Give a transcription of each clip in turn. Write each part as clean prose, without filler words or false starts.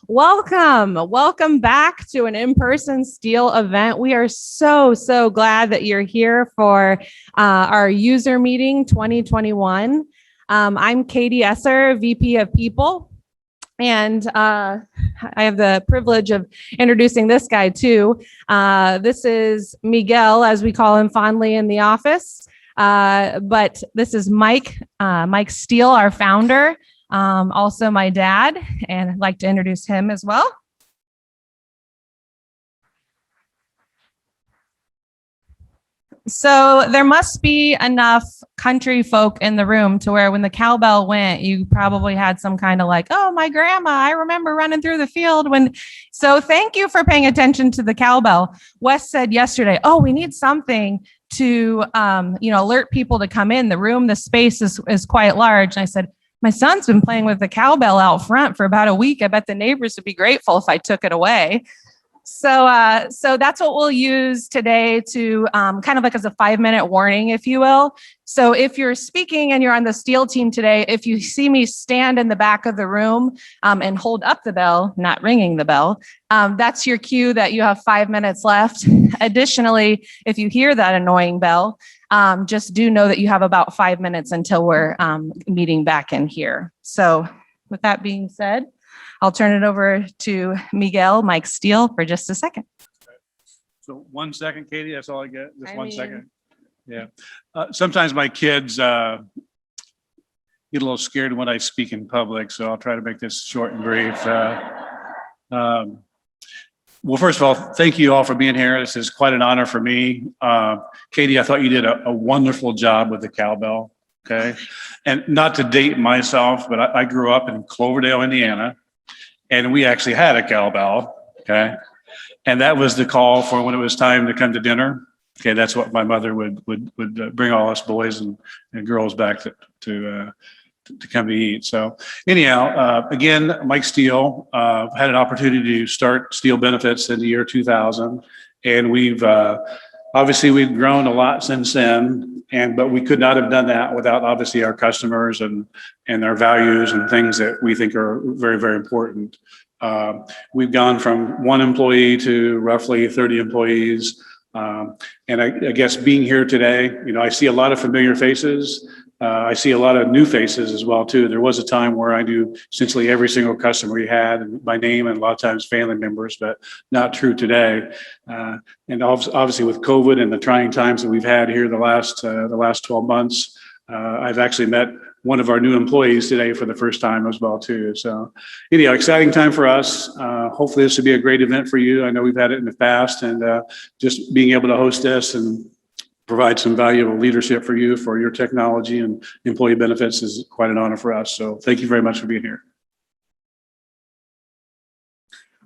Welcome back to an in-person Steele event. We are so glad that you're here for our user meeting 2021. I'm Katie Esser, VP of People, and I have the privilege of introducing this guy too. This is Miguel, as we call him fondly in the office, but this is Mike Steele, our founder. Also my dad, and I'd like to introduce him as well. So there must be enough country folk in the room to where when the cowbell went, you probably had some kind of like, oh, my grandma, I remember running through the field when. So thank you for paying attention to the cowbell. Wes said yesterday, oh, we need something to alert people to come in. The space is quite large. And I said, my son's been playing with the cowbell out front for about a week. I bet the neighbors would be grateful if I took it away. So that's what we'll use today to kind of like as a 5-minute warning, if you will. So if you're speaking and you're on the Steele team today, if you see me stand in the back of the room and hold up the bell, not ringing the bell, that's your cue that you have 5 minutes left. Additionally, if you hear that annoying bell, just do know that you have about 5 minutes until we're meeting back in here. So with that being said, I'll turn it over to Mike Steele for just a second. So 1 second, Katie, that's all I get, just 1 second. Yeah. Sometimes my kids get a little scared when I speak in public, so I'll try to make this short and brief. Well, first of all, thank you all for being here. This is quite an honor for me. Katie, I thought you did a wonderful job with the cowbell, okay? And not to date myself, but I grew up in Cloverdale, Indiana, and we actually had a cowbell, okay? And that was the call for when it was time to come to dinner. Okay, that's what my mother would bring all us boys and girls back to come to eat. So anyhow, again, Mike Steele, had an opportunity to start Steele Benefits in the year 2000. And we've obviously grown a lot since then, but we could not have done that without obviously our customers and our values and things that we think are very, very important. We've gone from 1 employee to roughly 30 employees. And I guess being here today, I see a lot of familiar faces. I see a lot of new faces as well, too. There was a time where I knew essentially every single customer we had by name and a lot of times family members, but not true today. And obviously with COVID and the trying times that we've had here the last 12 months, I've actually met one of our new employees today for the first time as well, too. So anyhow, exciting time for us. Hopefully this will be a great event for you. I know we've had it in the past, and just being able to host this and provide some valuable leadership for you, for your technology and employee benefits is quite an honor for us. So thank you very much for being here.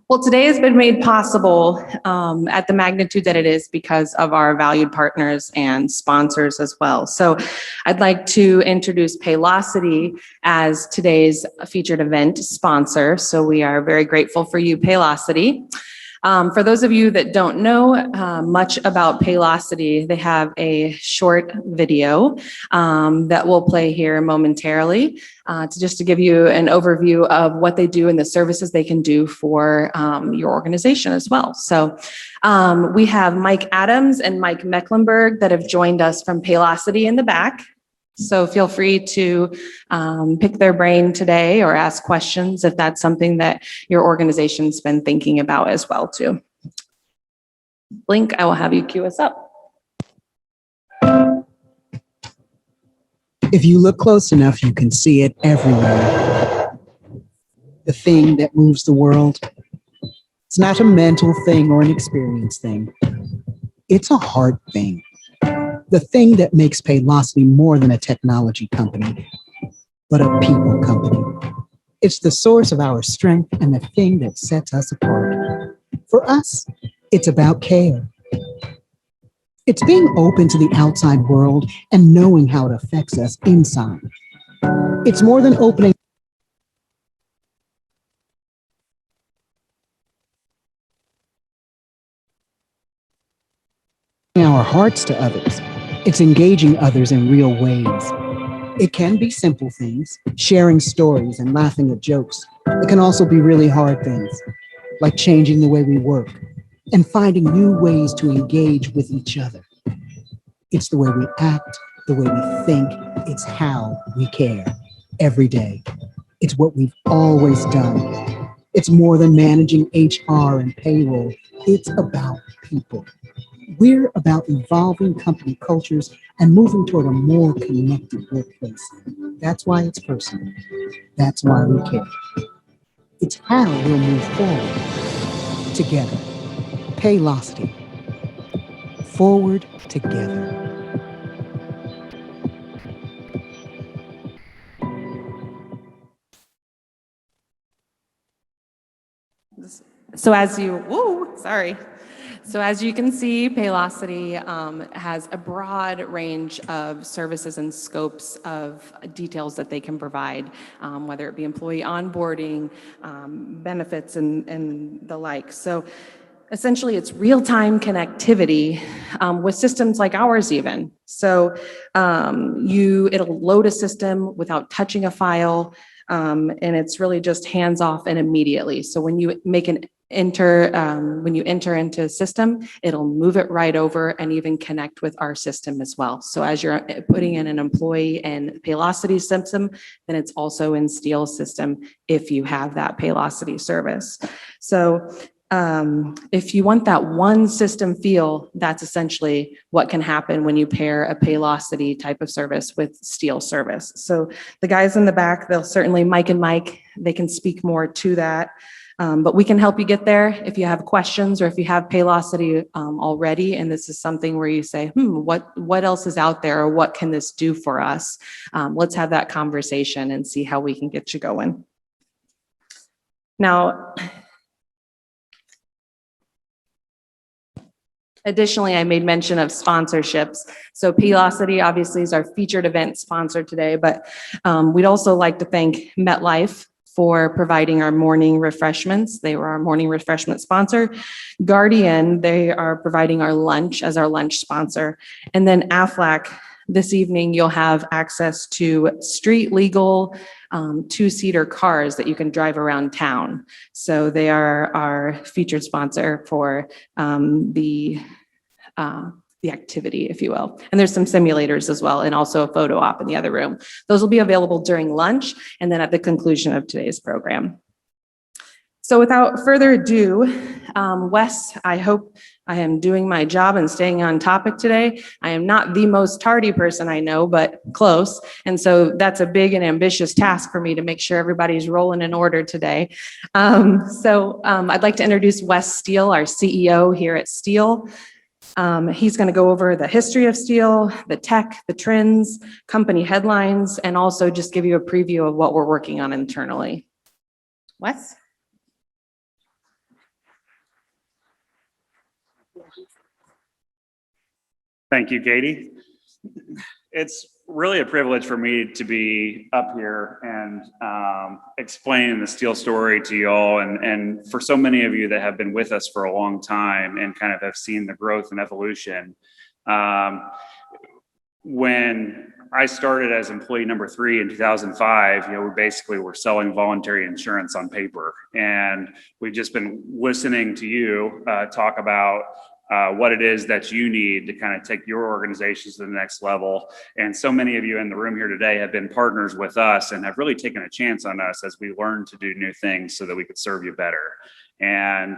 Well, today has been made possible at the magnitude that it is because of our valued partners and sponsors as well. So I'd like to introduce Paylocity as today's featured event sponsor. So we are very grateful for you, Paylocity. For those of you that don't know much about Paylocity, they have a short video that we'll play here momentarily to give you an overview of what they do and the services they can do for your organization as well. So we have Mike Adams and Mike Mecklenburg that have joined us from Paylocity in the back. So feel free to pick their brain today or ask questions if that's something that your organization's been thinking about as well too. Blink, I will have you cue us up. If you look close enough, you can see it everywhere. The thing that moves the world. It's not a mental thing or an experience thing. It's a heart thing. The thing that makes Paylocity more than a technology company, but a people company. It's the source of our strength and the thing that sets us apart. For us, it's about care. It's being open to the outside world and knowing how it affects us inside. It's more than opening our hearts to others. It's engaging others in real ways. It can be simple things, sharing stories and laughing at jokes, It can also be really hard things, like changing the way we work and finding new ways to engage with each other. It's the way we act, the way we think. It's how we care every day. It's what we've always done. It's more than managing HR and payroll. It's about people. We're about evolving company cultures and moving toward a more connected workplace. That's why it's personal. That's why we care. It's how we'll move forward together. Paylocity. Forward together. So as you, So as you can see, Paylocity has a broad range of services and scopes of details that they can provide, whether it be employee onboarding, benefits, and the like. So essentially, it's real-time connectivity with systems like ours even. So it'll load a system without touching a file, and it's really just hands-off and immediately. So when you when you enter into a system, it'll move it right over and even connect with our system as well. So as you're putting in an employee in Paylocity system, then it's also in Steele system if you have that Paylocity service. So if you want that one system feel, that's essentially what can happen when you pair a Paylocity type of service with Steele service. So the guys in the back, they'll certainly, Mike and Mike, they can speak more to that. But we can help you get there if you have questions or if you have Paylocity already, and this is something where you say, what else is out there, or what can this do for us? Let's have that conversation and see how we can get you going. Now, additionally, I made mention of sponsorships. So Paylocity obviously is our featured event sponsor today, but we'd also like to thank MetLife for providing our morning refreshments. They were our morning refreshment sponsor. Guardian, they are providing our lunch as our lunch sponsor. And then Aflac, this evening you'll have access to street legal two-seater cars that you can drive around town. So they are our featured sponsor for the activity, if you will. And there's some simulators as well, and also a photo op in the other room. Those will be available during lunch and then at the conclusion of today's program. So without further ado, Wes, I hope I am doing my job and staying on topic today. I am not the most tardy person I know, but close. And so that's a big and ambitious task for me to make sure everybody's rolling in order today. I'd like to introduce Wes Steele, our CEO here at Steele. He's going to go over the history of Steele, the tech, the trends, company headlines, and also just give you a preview of what we're working on internally. Wes? Thank you, Katie. It's really a privilege for me to be up here and explaining the Steele story to you all, and for so many of you that have been with us for a long time and kind of have seen the growth and evolution. When I started as employee number 3 in 2005, we basically were selling voluntary insurance on paper, and we've just been listening to you talk about what it is that you need to kind of take your organizations to the next level. And so many of you in the room here today have been partners with us and have really taken a chance on us as we learn to do new things so that we could serve you better. And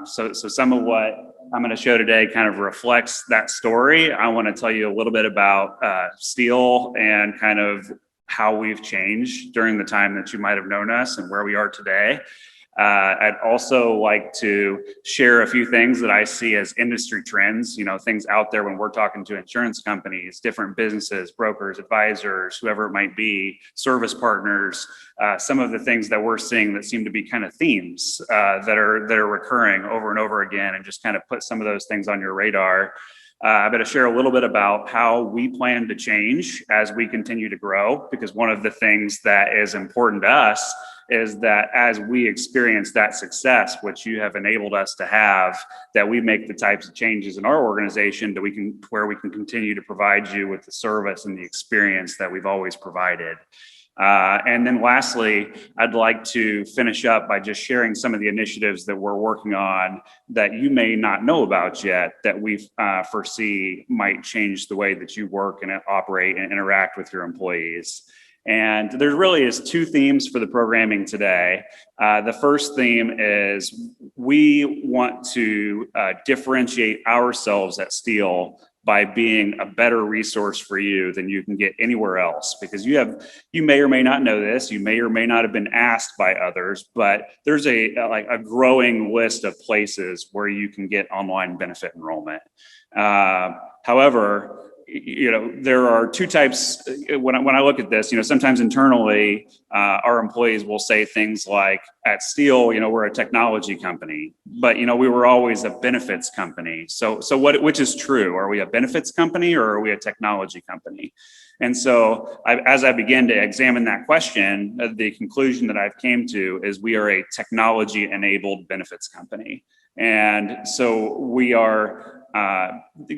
so some of what I'm going to show today kind of reflects that story. I want to tell you a little bit about Steele and kind of how we've changed during the time that you might have known us and where we are today. I'd also like to share a few things that I see as industry trends, things out there when we're talking to insurance companies, different businesses, brokers, advisors, whoever it might be, service partners, some of the things that we're seeing that seem to be kind of themes that are recurring over and over again, and just kind of put some of those things on your radar. I'm going to share a little bit about how we plan to change as we continue to grow, because one of the things that is important to us is that as we experience that success, which you have enabled us to have, that we make the types of changes in our organization that where we can continue to provide you with the service and the experience that we've always provided. And then lastly, I'd like to finish up by just sharing some of the initiatives that we're working on that you may not know about yet, that we foresee might change the way that you work and operate and interact with your employees. And there really is two themes for the programming today. The first theme is we want to differentiate ourselves at Steele by being a better resource for you than you can get anywhere else, because you may or may not know this, you may or may not have been asked by others, but there's a growing list of places where you can get online benefit enrollment. However, there are two types. When I look at this, sometimes internally, our employees will say things like, at Steele, we're a technology company, but we were always a benefits company. So which is true? Are we a benefits company or are we a technology company? And so as I began to examine that question, the conclusion that I've came to is we are a technology enabled benefits company. And so we are,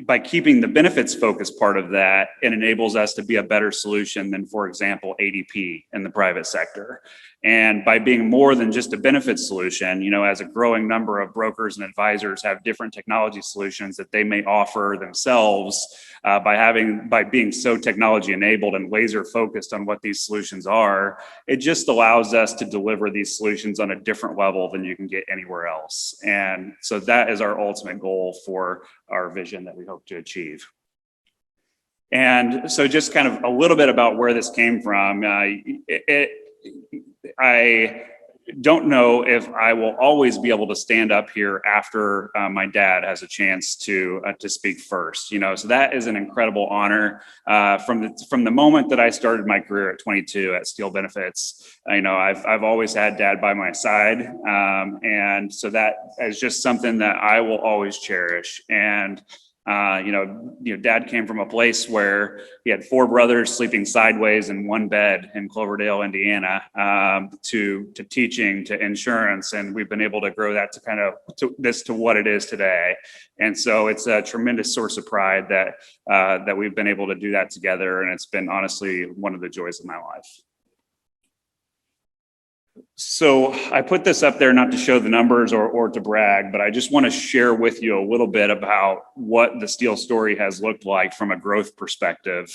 by keeping the benefits focus part of that, it enables us to be a better solution than, for example, ADP in the private sector. And by being more than just a benefits solution, as a growing number of brokers and advisors have different technology solutions that they may offer themselves, by being so technology enabled and laser focused on what these solutions are, it just allows us to deliver these solutions on a different level than you can get anywhere else. And so that is our ultimate goal for our vision that we hope to achieve. And so just kind of a little bit about where this came from. I don't know if I will always be able to stand up here after my dad has a chance to speak first. So that is an incredible honor. From the moment that I started my career at 22 at Steele Benefits, I've always had Dad by my side, and so that is just something that I will always cherish. And Dad came from a place where he had 4 brothers sleeping sideways in one bed in Cloverdale, Indiana, to teaching, to insurance. And we've been able to grow that to what it is today. And so it's a tremendous source of pride that we've been able to do that together. And it's been honestly one of the joys of my life. So I put this up there not to show the numbers or to brag, but I just want to share with you a little bit about what the Steele story has looked like from a growth perspective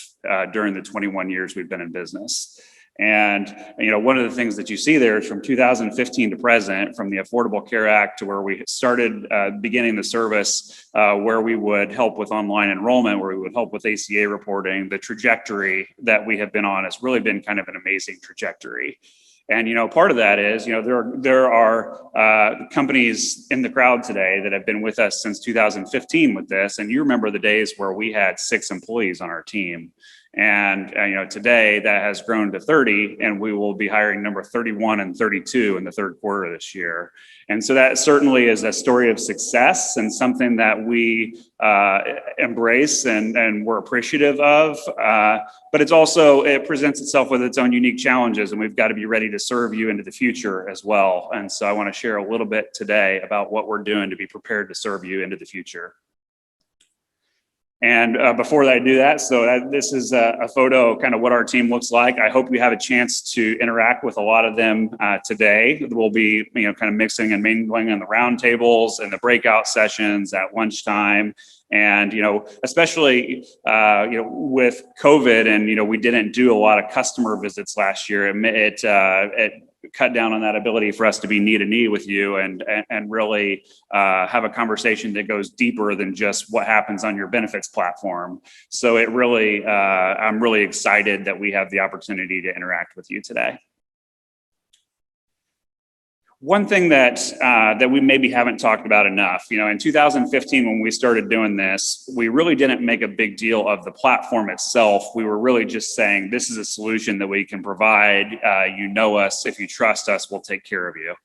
during the 21 years we've been in business. And, one of the things that you see there is from 2015 to present, from the Affordable Care Act to where we started beginning the service, where we would help with online enrollment, where we would help with ACA reporting. The trajectory that we have been on has really been kind of an amazing trajectory. And, part of that is, there are companies in the crowd today that have been with us since 2015 with this. And you remember the days where we had 6 employees on our team. And, today that has grown to 30, and we will be hiring number 31 and 32 in the third quarter of this year. And so that certainly is a story of success and something that we embrace and we're appreciative of. But it presents itself with its own unique challenges, and we've got to be ready to serve you into the future as well. And so I want to share a little bit today about what we're doing to be prepared to serve you into the future. And before I do that, this is a photo, kind of what our team looks like. I hope we have a chance to interact with a lot of them today. We'll be, kind of mixing and mingling in the round tables and the breakout sessions at lunchtime. And, especially, with COVID and, we didn't do a lot of customer visits last year. It cut down on that ability for us to be knee to knee with you and really have a conversation that goes deeper than just what happens on your benefits platform. So I'm really excited that we have the opportunity to interact with you today. One thing that we maybe haven't talked about enough, in 2015, when we started doing this, we really didn't make a big deal of the platform itself. We were really just saying, this is a solution that we can provide. You know us. If you trust us, we'll take care of you.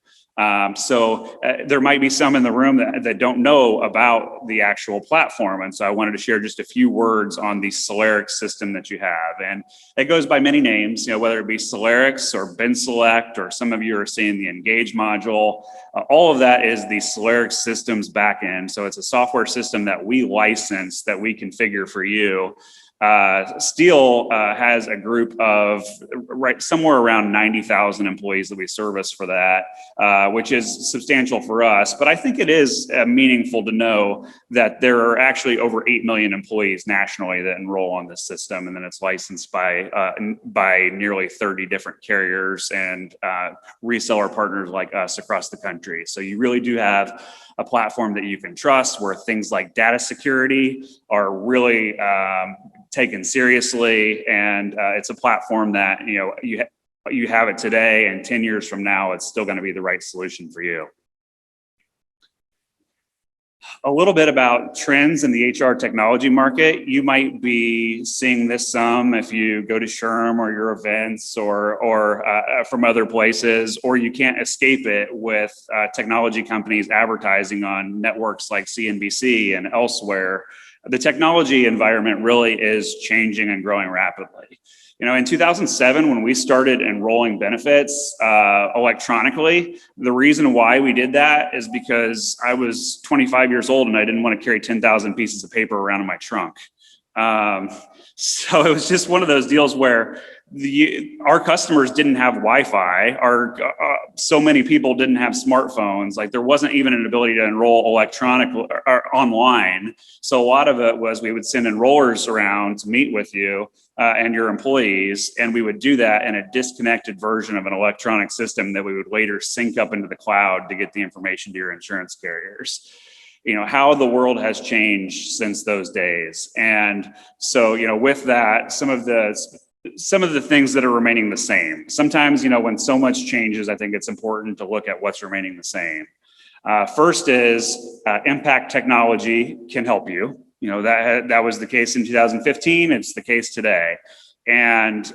So there might be some in the room that don't know about the actual platform. And so I wanted to share just a few words on the Celerix system that you have. And it goes by many names, whether it be Celerix or BenSelect, or some of you are seeing the Engage module. All of that is the Celerix systems backend. So it's a software system that we license, that we configure for you. Steele has a group of somewhere around 90,000 employees that we service for that, which is substantial for us. But I think it is meaningful to know that there are actually over 8 million employees nationally that enroll on this system, and then it's licensed by nearly 30 different carriers and reseller partners like us across the country. So you really do have a platform that you can trust, where things like data security are really taken seriously, and it's a platform that you have it today, and 10 years from now, it's still going to be the right solution for you. A little bit about trends in the HR technology market. You might be seeing this some if you go to SHRM or your events or from other places, or you can't escape it with technology companies advertising on networks like CNBC and elsewhere. The technology environment really is changing and growing rapidly. In 2007, when we started enrolling benefits electronically, the reason why we did that is because I was 25 years old and I didn't want to carry 10,000 pieces of paper around in my trunk. So it was just one of those deals where our customers didn't have Wi-Fi. So many people didn't have smartphones. Like, there wasn't even an ability to enroll electronically or online. So a lot of it was we would send enrollers around to meet with you and your employees, and we would do that in a disconnected version of an electronic system that we would later sync up into the cloud to get the information to your insurance carriers. How the world has changed since those days. And so, with that, some of the things that are remaining the same. Sometimes, when so much changes, I think it's important to look at what's remaining the same. First is impact technology can help you. That was the case in 2015. It's the case today. And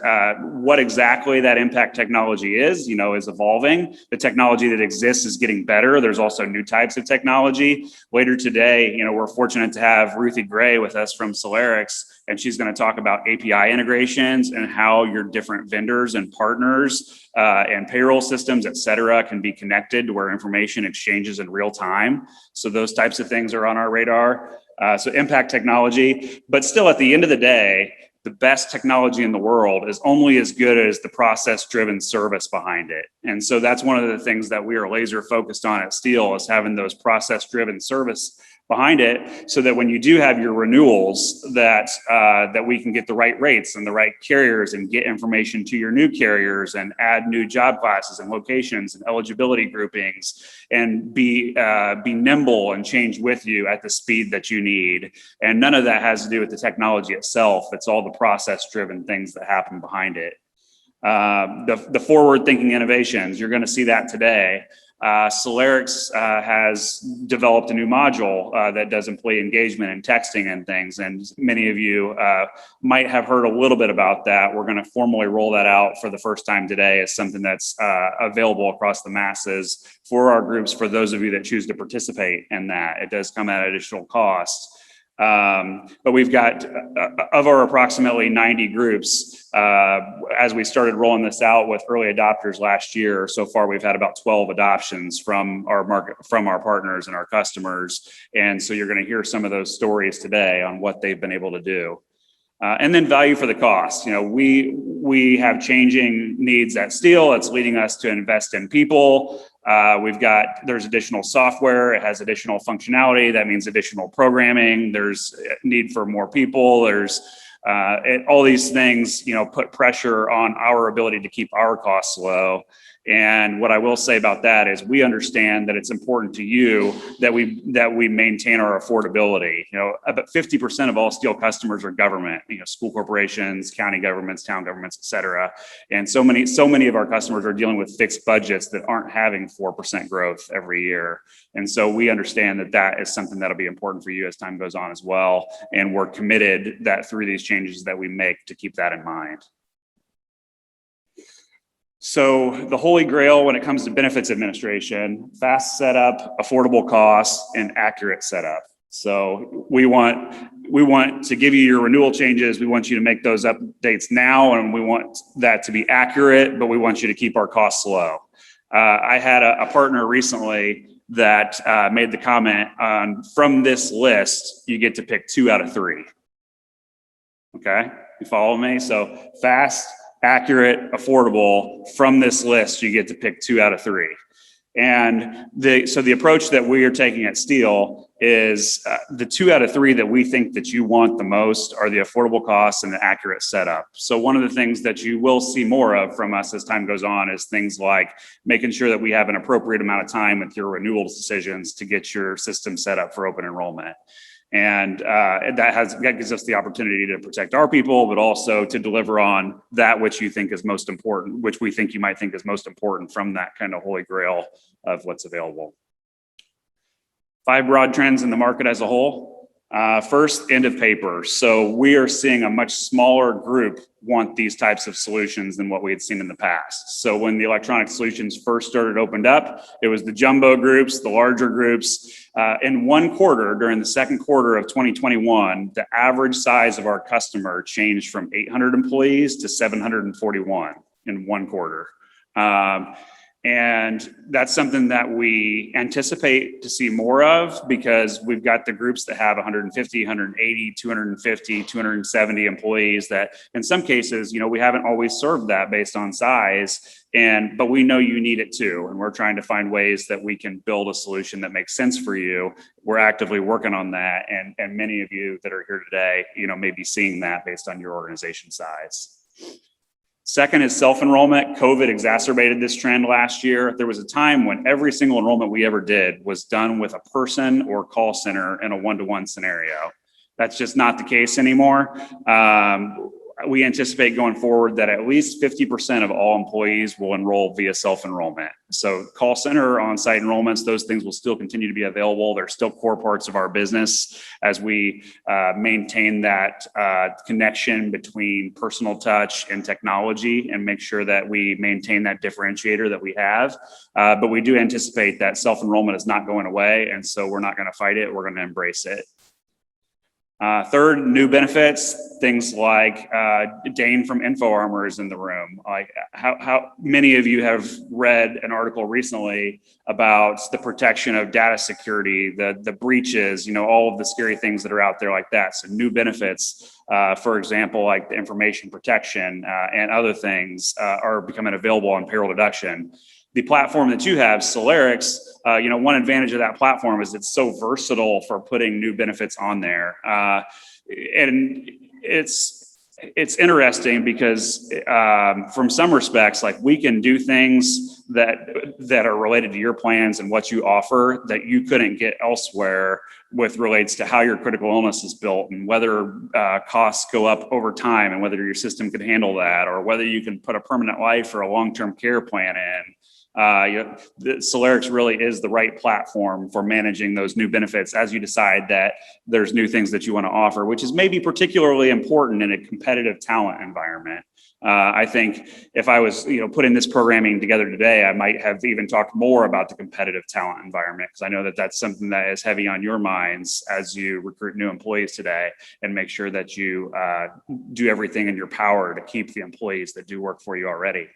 what exactly that impact technology is evolving. The technology that exists is getting better. There's also new types of technology. Later today, we're fortunate to have Ruthie Gray with us from Solarix, and she's going to talk about API integrations and how your different vendors and partners and payroll systems, et cetera, can be connected to where information exchanges in real time. So those types of things are on our radar. So impact technology, but still at the end of the day, the best technology in the world is only as good as the process-driven service behind it. And so that's one of the things that we are laser focused on at Steele, is having those process-driven service behind it, so that when you do have your renewals, that we can get the right rates and the right carriers and get information to your new carriers and add new job classes and locations and eligibility groupings, and be nimble and change with you at the speed that you need. And none of that has to do with the technology itself. It's all the process-driven things that happen behind it. The forward-thinking innovations, you're going to see that today. Solarix has developed a new module that does employee engagement and texting and things. And many of you might have heard a little bit about that. We're going to formally roll that out for the first time today as something that's available across the masses for our groups, for those of you that choose to participate in that. It does come at additional cost. But we've got, of our approximately 90 groups, as we started rolling this out with early adopters last year, so far we've had about 12 adoptions from our market, from our partners and our customers. And so you're going to hear some of those stories today on what they've been able to do. And then value for the cost. We have changing needs at Steele. It's leading us to invest in people. There's additional software. It has additional functionality. That means additional programming. There's need for more people. There's all these things, put pressure on our ability to keep our costs low. And what I will say about that is we understand that it's important to you that we maintain our affordability. About 50% of all Steele customers are government, school corporations, county governments, town governments, et cetera. And so many of our customers are dealing with fixed budgets that aren't having 4% growth every year. And so we understand that that is something that'll be important for you as time goes on as well. And we're committed that through these changes that we make to keep that in mind. So the holy grail when it comes to benefits administration: fast setup, affordable costs, and accurate setup. So we want to give you your renewal changes. We want you to make those updates now, and we want that to be accurate, but we want you to keep our costs low. I had a partner recently that made the comment on, from this list, you get to pick 2 out of 3. Okay, you follow me? So fast, accurate, affordable. From this list, you get to pick 2 out of 3. And so the approach that we are taking at Steele is the 2 out of 3 that we think that you want the most are the affordable costs and the accurate setup. So one of the things that you will see more of from us as time goes on is things like making sure that we have an appropriate amount of time with your renewal decisions to get your system set up for open enrollment. And that gives us the opportunity to protect our people, but also to deliver on that which you think is most important, which we think you might think is most important from that kind of holy grail of what's available. 5 broad trends in the market as a whole. First, end of paper. So we are seeing a much smaller group want these types of solutions than what we had seen in the past. So when the electronic solutions first opened up, it was the jumbo groups, the larger groups. In 1 quarter, during the second quarter of 2021, the average size of our customer changed from 800 employees to 741 in 1 quarter. And that's something that we anticipate to see more of because we've got the groups that have 150, 180, 250, 270 employees that in some cases, we haven't always served that based on size. But we know you need it too. And we're trying to find ways that we can build a solution that makes sense for you. We're actively working on that. And many of you that are here today, may be seeing that based on your organization size. Second is self-enrollment. COVID exacerbated this trend last year. There was a time when every single enrollment we ever did was done with a person or call center in a one-to-one scenario. That's just not the case anymore. We anticipate going forward that at least 50% of all employees will enroll via self-enrollment. So call center, on-site enrollments, those things will still continue to be available. They're still core parts of our business as we maintain that connection between personal touch and technology and make sure that we maintain that differentiator that we have. But we do anticipate that self-enrollment is not going away. And so we're not going to fight it. We're going to embrace it. Third, new benefits, things like Dane from InfoArmor is in the room. Like how many of you have read an article recently about the protection of data security, the breaches, all of the scary things that are out there like that. So new benefits, for example, like the information protection and other things are becoming available on payroll deduction. The platform that you have, Solarix, one advantage of that platform is it's so versatile for putting new benefits on there. And it's interesting because from some respects, like we can do things that are related to your plans and what you offer that you couldn't get elsewhere with relates to how your critical illness is built and whether costs go up over time and whether your system can handle that or whether you can put a permanent life or a long-term care plan in. Solarix really is the right platform for managing those new benefits as you decide that there's new things that you want to offer, which is maybe particularly important in a competitive talent environment. I think if I was, putting this programming together today, I might have even talked more about the competitive talent environment because I know that that's something that is heavy on your minds as you recruit new employees today and make sure that you do everything in your power to keep the employees that do work for you already.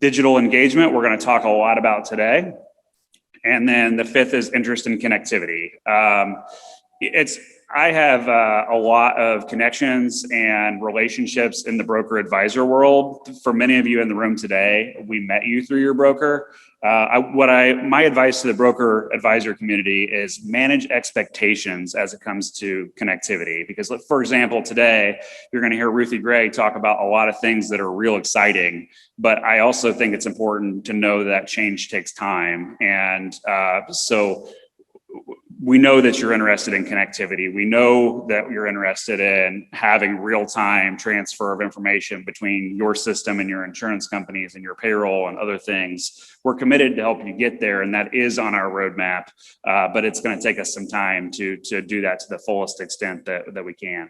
Digital engagement, we're going to talk a lot about today. And then the 5th is interest in connectivity. I have a lot of connections and relationships in the broker advisor world. For many of you in the room today, we met you through your broker. My advice to the broker advisor community is manage expectations as it comes to connectivity. Because for example, today, you're going to hear Ruthie Gray talk about a lot of things that are real exciting, but I also think it's important to know that change takes time. And so we know that you're interested in connectivity. We know that you're interested in having real-time transfer of information between your system and your insurance companies and your payroll and other things. We're committed to help you get there, and that is on our roadmap, but it's going to take us some time to do that to the fullest extent that we can.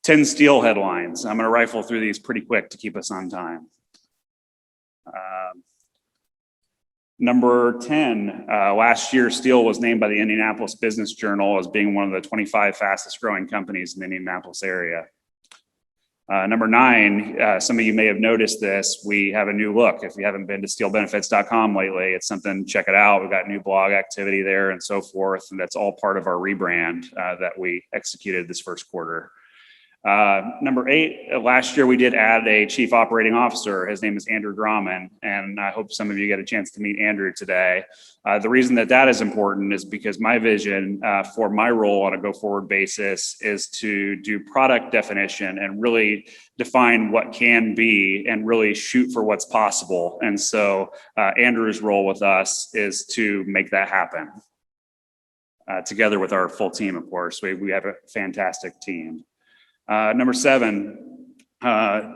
10 Steele headlines. I'm going to rifle through these pretty quick to keep us on time. Number 10, last year, Steele was named by the Indianapolis Business Journal as being one of the 25 fastest growing companies in the Indianapolis area. Number 9, some of you may have noticed this. We have a new look. If you haven't been to steelebenefits.com lately, it's something, check it out. We've got new blog activity there and so forth. And that's all part of our rebrand that we executed this first quarter. Number 8, last year we did add a chief operating officer. His name is Andrew Grauman, and I hope some of you get a chance to meet Andrew today. The reason that is important is because my vision for my role on a go-forward basis is to do product definition and really define what can be and really shoot for what's possible. And so Andrew's role with us is to make that happen. Together with our full team, of course. We have a fantastic team. Number 7,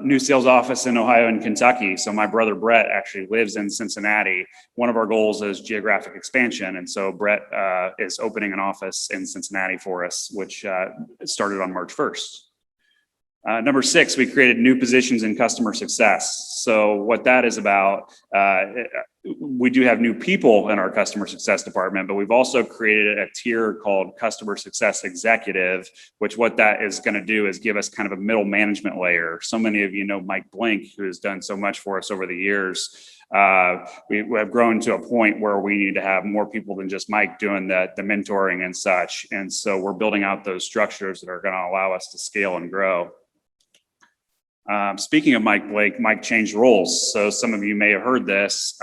new sales office in Ohio and Kentucky. So my brother Brett actually lives in Cincinnati. One of our goals is geographic expansion. And so Brett is opening an office in Cincinnati for us, which started on March 1st. Number 6, we created new positions in customer success. So what that is about, we do have new people in our customer success department, but we've also created a tier called customer success executive, which what that is going to do is give us kind of a middle management layer. So many of you know Mike Blink, who has done so much for us over the years. We have grown to a point where we need to have more people than just Mike doing the mentoring and such. And so we're building out those structures that are going to allow us to scale and grow. Speaking of Mike Blake, Mike changed roles. So some of you may have heard this.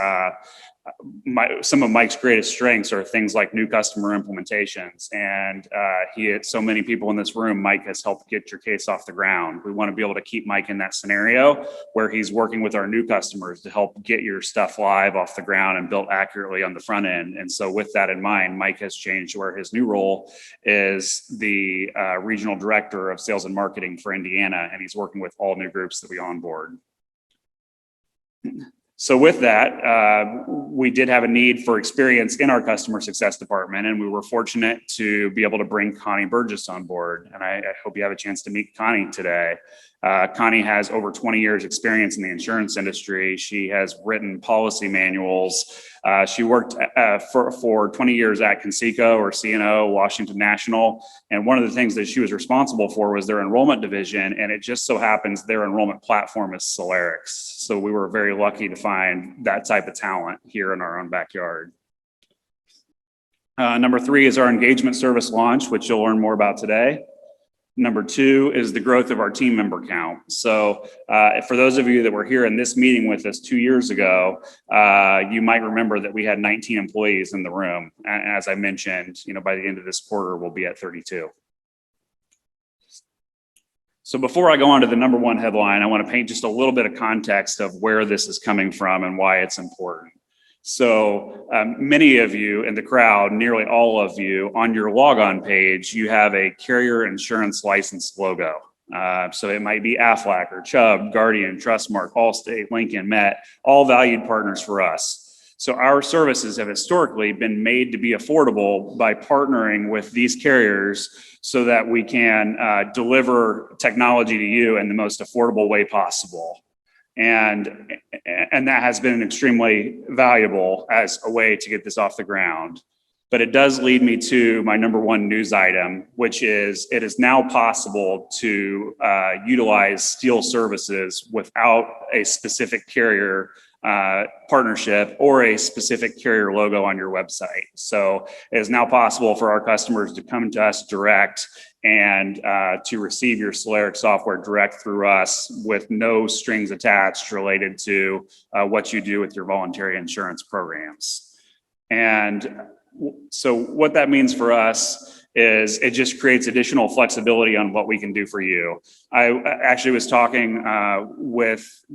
Some of Mike's greatest strengths are things like new customer implementations. And he had so many people in this room, Mike has helped get your case off the ground. We want to be able to keep Mike in that scenario where he's working with our new customers to help get your stuff live off the ground and built accurately on the front end. And so with that in mind, Mike has changed where his new role is the regional director of sales and marketing for Indiana. And he's working with all new groups that we onboard. So with that, we did have a need for experience in our customer success department, and we were fortunate to be able to bring Connie Burgess on board. And I hope you have a chance to meet Connie today. Connie has over 20 years experience in the insurance industry. She has written policy manuals. She worked for 20 years at Conseco or CNO, Washington National. And one of the things that she was responsible for was their enrollment division. And it just so happens their enrollment platform is Solarix. So we were very lucky to find that type of talent here in our own backyard. Number 3 is our engagement service launch, which you'll learn more about today. Number 2 is the growth of our team member count. So for those of you that were here in this meeting with us 2 years ago, you might remember that we had 19 employees in the room. As I mentioned, by the end of this quarter, we'll be at 32. So before I go on to the number 1 headline, I want to paint just a little bit of context of where this is coming from and why it's important. So many of you in the crowd, nearly all of you, on your logon page, you have a carrier insurance license logo. So it might be Aflac or Chubb, Guardian, Trustmark, Allstate, Lincoln, Met, all valued partners for us. So our services have historically been made to be affordable by partnering with these carriers so that we can deliver technology to you in the most affordable way possible. And that has been extremely valuable as a way to get this off the ground. But it does lead me to my number 1 news item, which is it is now possible to utilize Steele services without a specific carrier partnership or a specific carrier logo on your website. So it is now possible for our customers to come to us direct and to receive your Solarix software direct through us with no strings attached related to what you do with your voluntary insurance programs. And so what that means for us is it just creates additional flexibility on what we can do for you. I actually was talking with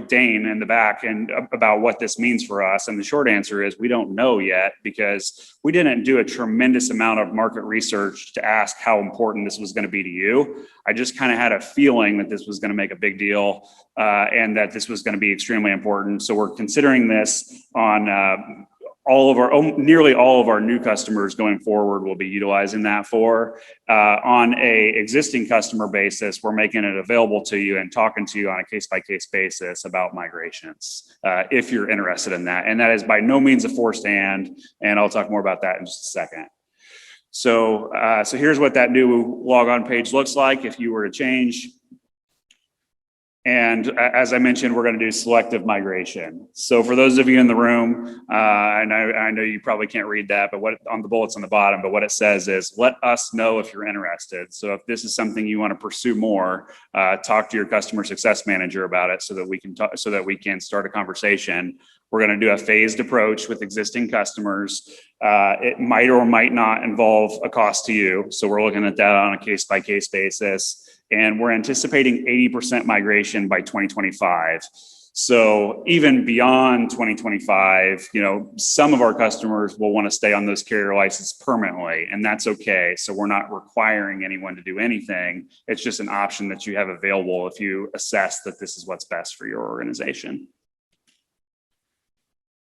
Dane in the back and about what this means for us. And the short answer is we don't know yet because we didn't do a tremendous amount of market research to ask how important this was going to be to you. I just kind of had a feeling that this was going to make a big deal and that this was going to be extremely important. So we're considering this on nearly all of our new customers going forward will be utilizing that for. On a existing customer basis, we're making it available to you and talking to you on a case-by-case basis about migrations, if you're interested in that. And that is by no means a forced hand, and I'll talk more about that in just a second. So here's what that new logon page looks like if you were to change. And as I mentioned, we're going to do selective migration. So for those of you in the room, I know you probably can't read that, but what on the bullets on the bottom, but what it says is, let us know if you're interested. So if this is something you want to pursue more, talk to your customer success manager about it so that we can talk, so that we can start a conversation. We're going to do a phased approach with existing customers. It might or might not involve a cost to you. So we're looking at that on a case-by-case basis. And we're anticipating 80% migration by 2025. So even beyond 2025, you know, some of our customers will want to stay on those carrier licenses permanently, and that's okay. So we're not requiring anyone to do anything. It's just an option that you have available if you assess that this is what's best for your organization.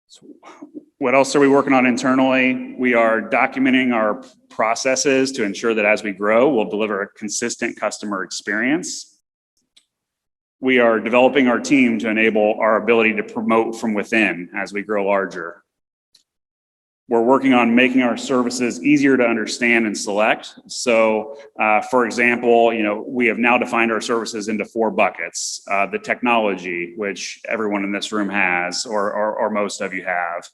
So what else are we working on internally? We are documenting our processes to ensure that as we grow, we'll deliver a consistent customer experience. We are developing our team to enable our ability to promote from within as we grow larger. We're working on making our services easier to understand and select. So, for example, you know, we have now defined our services into 4 buckets. The technology, which everyone in this room has, or most of you have.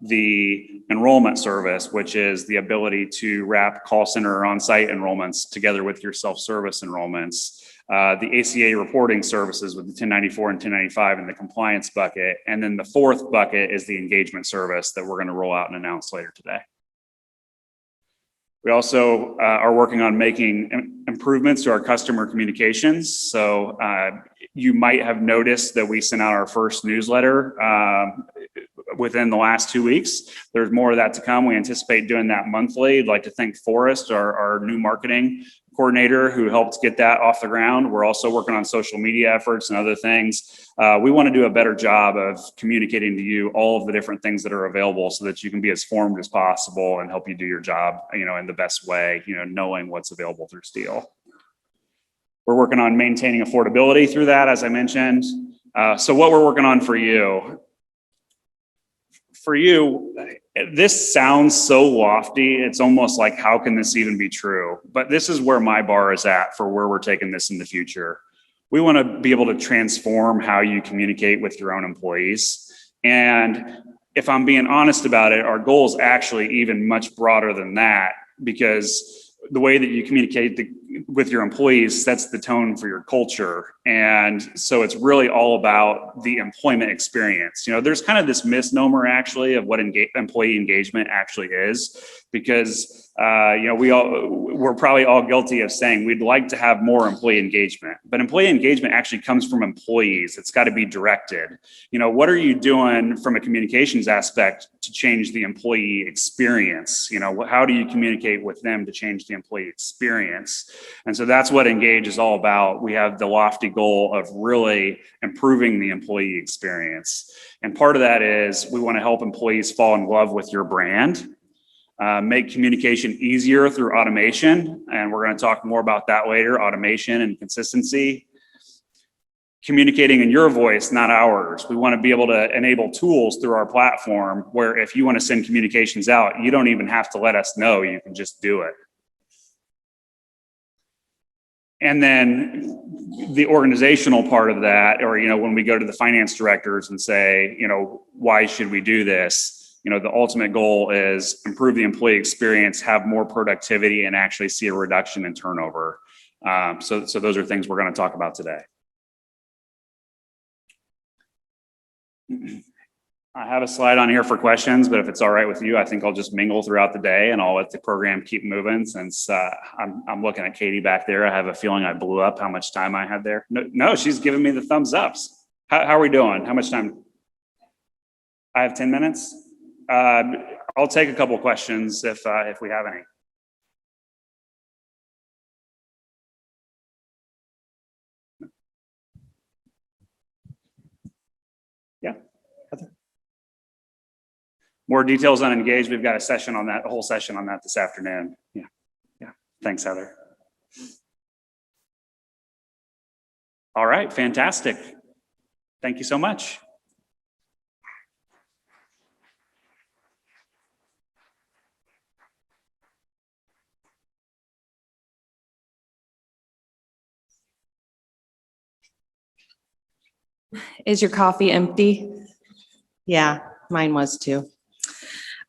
The enrollment service, which is the ability to wrap call center or on-site enrollments together with your self-service enrollments. The ACA reporting services with the 1094 and 1095 in the compliance bucket. And then the 4th bucket is the engagement service that we're going to roll out and announce later today. We also are working on making improvements to our customer communications. So you might have noticed that we sent out our first newsletter within the last 2 weeks. There's more of that to come. We anticipate doing that monthly. I'd like to thank Forrest, our new marketing coordinator, who helped get that off the ground. We're also working on social media efforts and other things. We want to do a better job of communicating to you all of the different things that are available so that you can be as formed as possible and help you do your job, you know, in the best way, you know, knowing what's available through Steele. We're working on maintaining affordability through that, as I mentioned. So what we're working on for you, this sounds so lofty. It's almost like, how can this even be true? But this is where my bar is at for where we're taking this in the future. We want to be able to transform how you communicate with your own employees. And if I'm being honest about it, our goal is actually even much broader than that, because the way that you communicate with your employees sets the tone for your culture. And so it's really all about the employment experience. You know, there's kind of this misnomer actually of what employee engagement actually is, because you know, we're probably all guilty of saying we'd like to have more employee engagement, but employee engagement actually comes from employees. It's got to be directed. You know, what are you doing from a communications aspect to change the employee experience? You know, how do you communicate with them to change the employee experience? And so that's what Engage is all about. We have the lofty goal of really improving the employee experience. And part of that is we want to help employees fall in love with your brand. Make communication easier through automation. And we're going to talk more about that later, automation and consistency. Communicating in your voice, not ours. We want to be able to enable tools through our platform where if you want to send communications out, you don't even have to let us know, you can just do it. And then the organizational part of that, or, you know, when we go to the finance directors and say, you know, why should we do this? You know, the ultimate goal is improve the employee experience, have more productivity, and actually see a reduction in turnover. So those are things we're going to talk about today. I have a slide on here for questions, but if it's all right with you, I think I'll just mingle throughout the day and I'll let the program keep moving, since I'm looking at Katie back there. I have a feeling I blew up how much time I had there. No, she's giving me the thumbs ups. How are we doing? How much time? I have 10 minutes. I'll take a couple questions if we have any. Yeah. More details on Engage. We've got a session on that, a whole session on that this afternoon. Yeah. Thanks, Heather. All right, fantastic. Thank you so much. Is your coffee empty? Yeah, mine was too.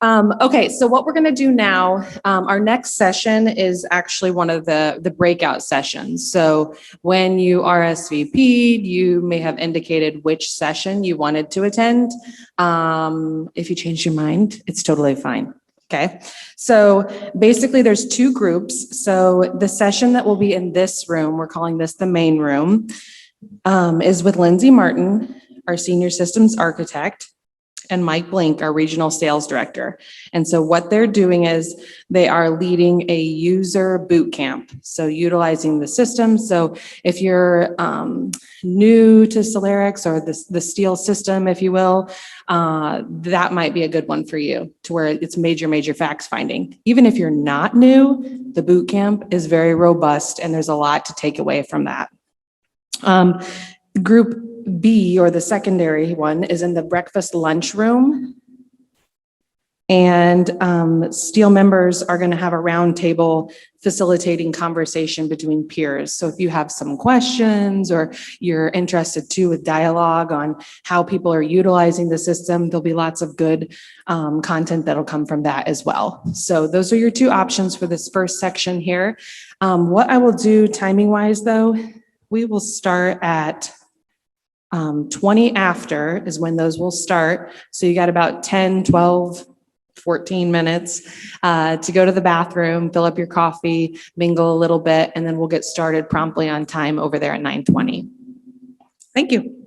Okay, so what we're gonna do now, our next session is actually one of the breakout sessions. So when you RSVP'd, you may have indicated which session you wanted to attend. If you changed your mind, it's totally fine. Okay, so basically there's two groups. So the session that will be in this room, we're calling this the main room, is with Lindsay Martin, our senior systems architect, and Mike Blink, our regional sales director. And so what they're doing is they are leading a user boot camp. So utilizing the system. So if you're new to Solarix or the Steele system, if you will, that might be a good one for you to where it's major facts finding. Even if you're not new, the boot camp is very robust and there's a lot to take away from that. Group B, or the secondary one, is in the breakfast lunch room. And Steele members are going to have a round table facilitating conversation between peers. So if you have some questions or you're interested too with dialogue on how people are utilizing the system, there'll be lots of good content that'll come from that as well. So those are your two options for this first section here. What I will do timing wise though, we will start at 20 after is when those will start. So you got about 10, 12, 14 minutes to go to the bathroom, fill up your coffee, mingle a little bit, and then we'll get started promptly on time over there at 9:20. Thank you.